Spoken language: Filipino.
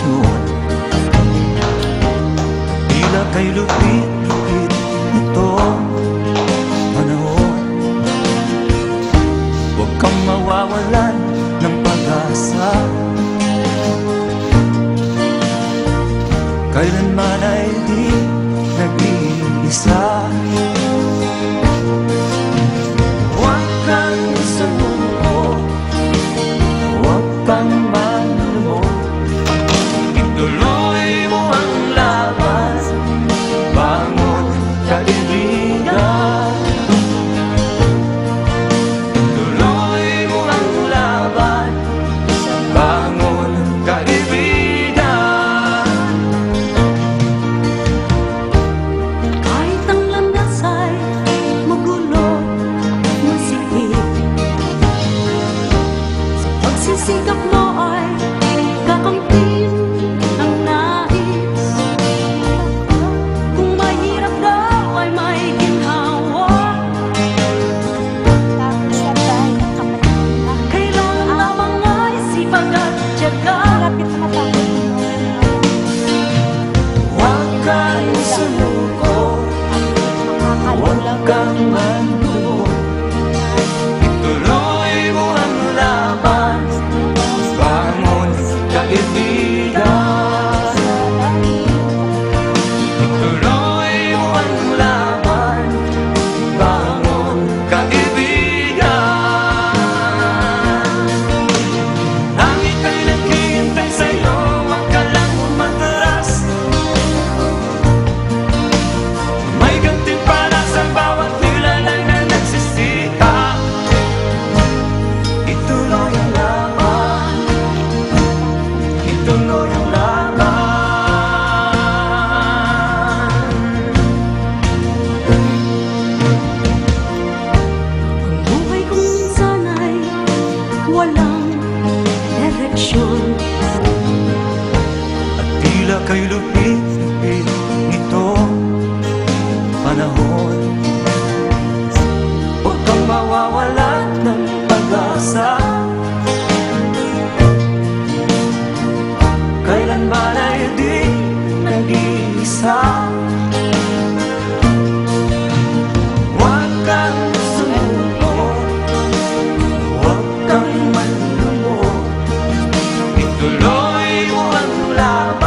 ngayon. Tila kay lupit-lupit itong panahon. Huwag kang mawawalan ng pag-asa, kailanman ay di nag-iisa. Huwag kang sumuko, huwag kang manlumok, ituloy mo ang laban, bangon kaibigan. Ituloy mo ang laban, bangon kaibigan. Kahit ang landas ay magulo, masikip, sa pagsisikap mo ay kakamtin ang nais. Kung mahirap daw ay may ginhawa, kailangan lamang ay sipag at tiyaga. Huwag kang sumuko, huwag kang manlumok, ituloy mo ang laban, bangon kaibigan. Ituloy mo ang laban, bangon kaibigan. Langit ay naghihintay sa'yo, huwag ka lang umatras. May gantimpala sa bawat nilalang na nagsisiha. Ituloy ang laban, ituloy ang laban. Ang buhay ko minsan ay walang direksyon, At tila kay lupit-lupit nitong panahon. Huwag kang mawawalan ng pag-asa, kailanman ay di nag-iisa. Huwag kang sumuko, huwag kang manlumok, ituloy mo ang laban,